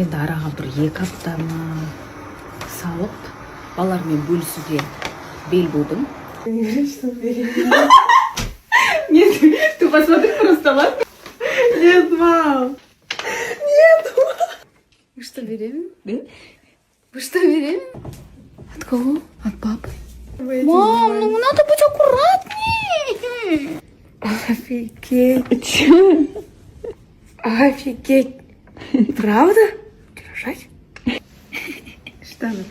Енді араға бір 2 аптаны салып, балалармен бөлісуге бел будым. Нет, ты посмотри просто, ладно? Нет, мам. Нет, мам. Вы что, беременны? Да? Вы что, беременны? От кого? От папы? Мам, ну надо быть аккуратнее. Офигеть. Чё? Офигеть. Правда? Рожать? Что она?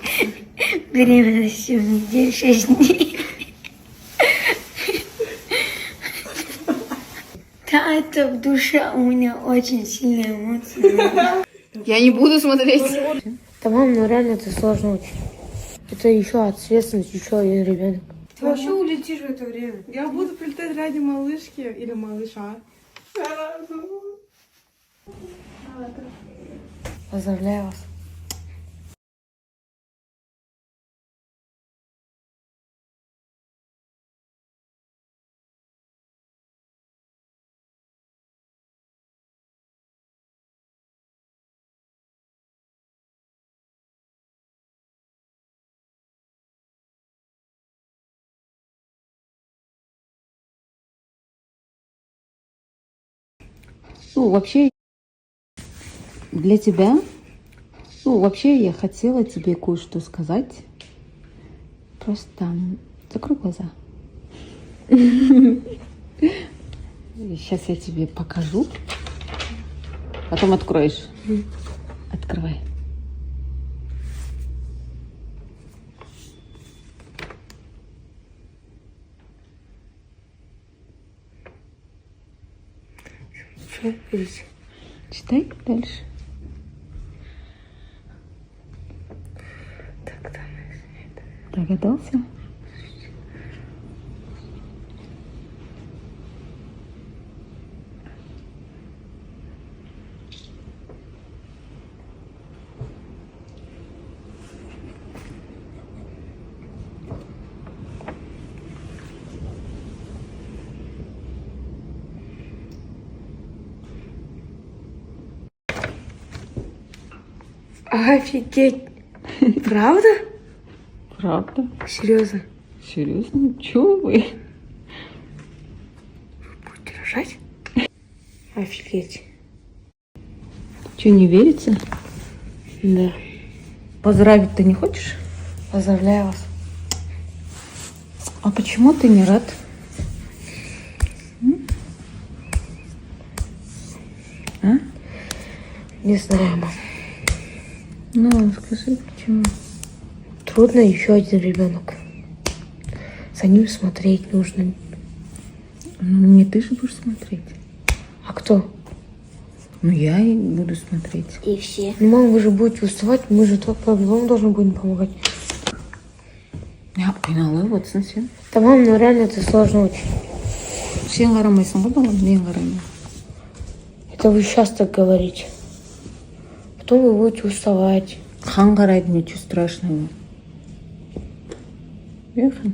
Беременность 7 недель, 6 дней. Да, это в душе у меня очень сильные эмоции. Я не буду смотреть. Да, мам, ну реально это сложно очень. Это еще ответственность, еще один ребенок. Ты вообще улетишь в это время. Я буду прилетать ради малышки или малыша. Поздравляю вас. Ну, вообще, для тебя, вообще я хотела тебе кое-что сказать. Просто закрой глаза. Сейчас я тебе покажу. Потом откроешь. Открывай. Что здесь? Читай дальше. Так, там. Догадался? Офигеть. Правда? Правда? Серьезно? Серьезно? Чего вы? Будете рожать? Офигеть. Че, не верится? Да. Поздравить ты не хочешь? Поздравляю вас. А почему ты не рад? А? Не знаю, мам. Ну, скажи, почему? Трудно еще один ребенок. За ним смотреть нужно. Ну, не ты же будешь смотреть. А кто? Ну, я и буду смотреть. И все. Ну, мам, вы же будете уставать, мы же по-любому должны будем помогать. Я қиналып отырсың сен. Да, мам, ну реально это сложно очень. Сен қарамайсың ғой балам, мен қараймын. Это вы сейчас так говорите. Потом вы будете уставать. Хан қарайды, ничего страшного. Иә, хан.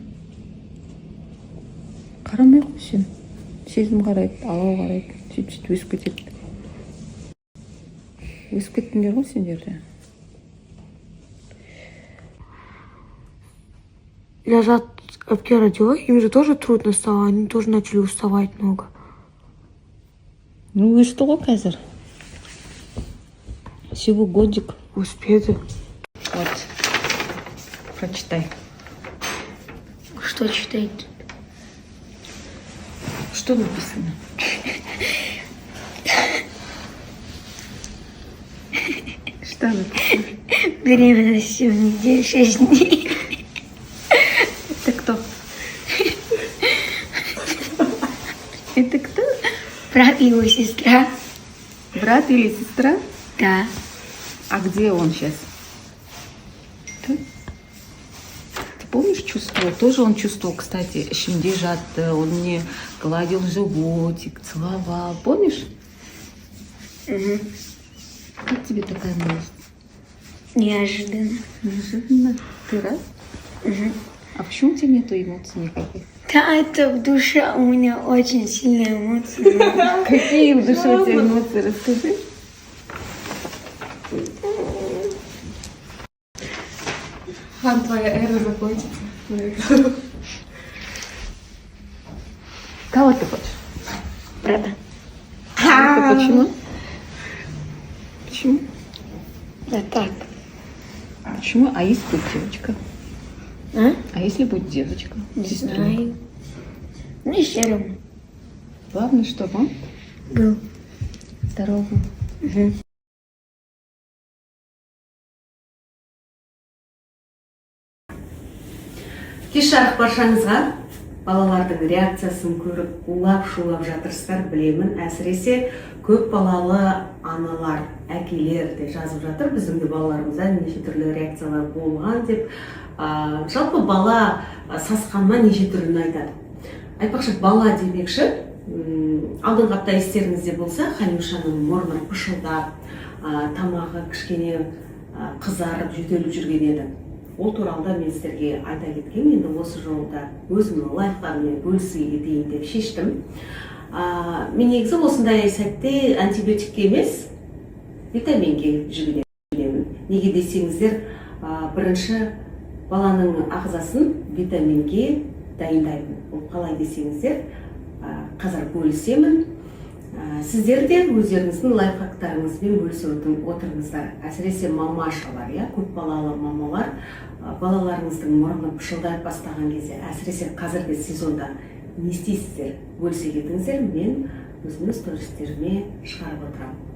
Қарамай қой сен. Сезім қарайды, алау қарайды. Сөйтіп өсіп кетеді. Өсіп кеттіңдер ғой сендер де. Лежат, Апке родила, им же тоже трудно стало, они тоже начали уставать много. Ну, өсті ғой қазір. Всего годик. Успеют. Вот. Прочитай. Что читаете? Что написано? Что написано? Беременность 7 недель, 6 дней. Это кто? Это кто? Брат и его сестра. Брат или сестра? Да. А где он сейчас? Ты помнишь, чувствовал? Тоже он чувствовал, кстати, ішімде жатты. Он мне гладил животик, целовал. Помнишь? Угу. Как тебе такая новость? Неожиданно. Неожиданно. Ты рад? Угу. А почему у тебя нету эмоций никаких? Да, это в душе у меня очень сильные эмоции. Какие в душе у тебя эмоции? Расскажи. Хан, твоя эра закончится. Кого ты хочешь? Брата. Это почему? Почему? Да так. Почему? А если будет девочка? А? А если будет девочка? Не Сестры? знаю. Ну, все равно. Главное, чтобы он Был. здоровый. Кеш жарық баршаңызға балалардың реакциясын көріп улап-шулап жатырсыздар, білемін. Әсіресе көп балалы аналар, әкелер де жазып жатыр. Біздің де балаларымызда неше түрлі реакциялар болған деп. Жалпы бала сасқанма неше түрлін айтады. Айтпақшы, бала демекші, алдыңғы апта естеріңізде болса, Халимшаның мұрны пышылдап, тамағы кішкене қызарып, жөтеліп жүрген еді. Ол туралы да мен сіздерге айта кеткен. Енді осы жолда өзімнің лайфтарыммен бөлісуге кетейін деп шештім. Мен негізі осындай сәтте антибиотикке емес, витаминге жүгінемін. Неге десеңіздер, бірінші баланың ағзасын витаминге дайындаймын. Ол қалай десеңіздер, қазір бөлісемін. Сіздер де өздеріңіздің лайфхактарыңызбен бөлісіп отырыңыздар. Әсіресе мамашалар, көп балалы мамалар, балаларыңыздың мұрны пышылдай бастаған кезде, әсіресе қазіргі сезонда не істейсіздер? Бөлісе кетіңіздер, мен өзімнің стористеріме шығарып отырамын.